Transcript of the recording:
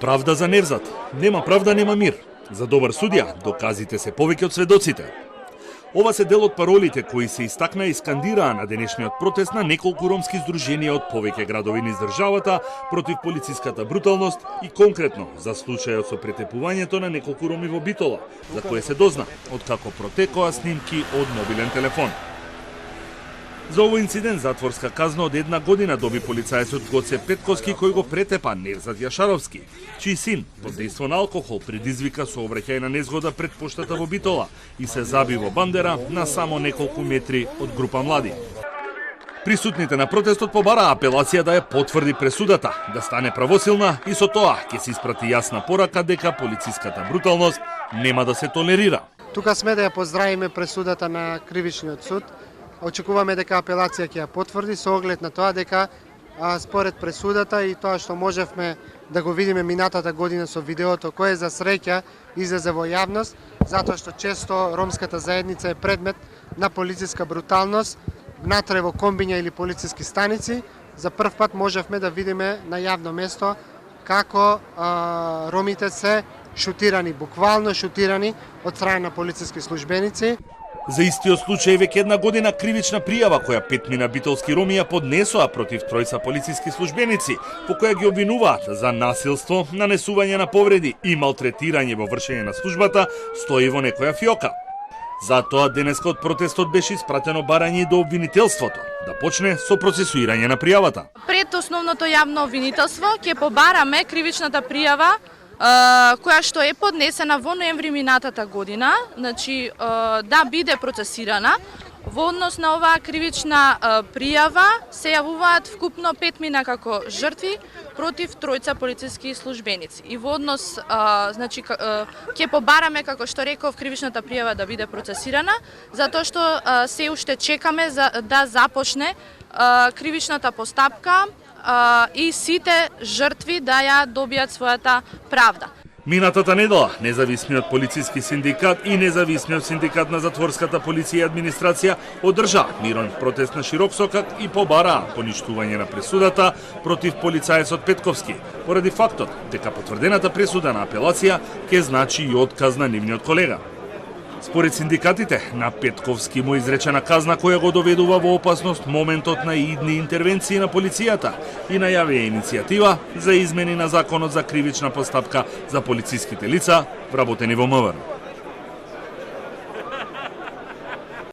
правда за невзат. Нема правда, нема мир. За добар судија, доказите се повеќе од сведоците. Ова се дел од паролите кои се истакна и скандираа на денешниот протест на неколку ромски здруженија од повеќе градови низ државата против полициската бруталност и конкретно за случајот со претепувањето на неколку роми во Битола, за кое се дозна откако протекоа снимки од мобилен телефон. За овој инцидент затворска казна од 1 година доби полицајецот Гоце Петковски кој го претепа Невзат Јашаровски, чиј син под дејство на алкохол предизвика сообраќај на незгода пред поштата во Битола и се заби во бандера на само неколку метри од група млади. Присутните на протестот побараа апелација да ја потврди пресудата, да стане правосилна и со тоа ќе се испрати јасна порака дека полициската бруталност нема да се толерира. Тука сме да ја поздравиме пресудата на Кривичниот суд. Очекуваме дека апелација ќе ја потврди со оглед на тоа дека според пресудата и тоа што можевме да го видиме минатата година со видеото кое за среќа излезе во јавност, затоа што често ромската заедница е предмет на полициска бруталност внатре во комбиња или полициски станици. За прв пат можевме да видиме на јавно место како ромите се шутирани, буквално шутирани од страна на полициски службеници. За истиот случај веќе 1 година кривична пријава која 5 битолски роми ја поднесоа против тројца полициски службеници, по која ги обвинуваат за насилство, нанесување на повреди и малтретирање во вршење на службата, стои во некоја фиока. Затоа денеска од протестот беше испратено барање до обвинителството да почне со процесуирање на пријавата. Пред основното јавно обвинителство ќе побараме кривичната пријава која што е поднесена во ноември минатата година, значи да биде процесирана. Во однос на оваа кривична пријава се јавуваат вкупно 5 како жртви против тројца полициски службеници. И во однос значи ќе побараме, како што реков, кривичната пријава да биде процесирана, затоа што се уште чекаме да започне кривичната постапка и сите жртви да ја добијат својата правда. Минатата недела, независниот полициски синдикат и независниот синдикат на затворската полиција и администрација одржа мирен протест на широк сокак и побараа поништување на пресудата против полицајецот Петковски, поради фактот дека потврдената пресуда на апелација ќе значи и отказ на нивниот колега. Според синдикатите, на Петковски му изречена казна која го доведува во опасност моментот на идни интервенции на полицијата и најавија иницијатива за измени на законот за кривична постапка за полициските лица вработени во МВР.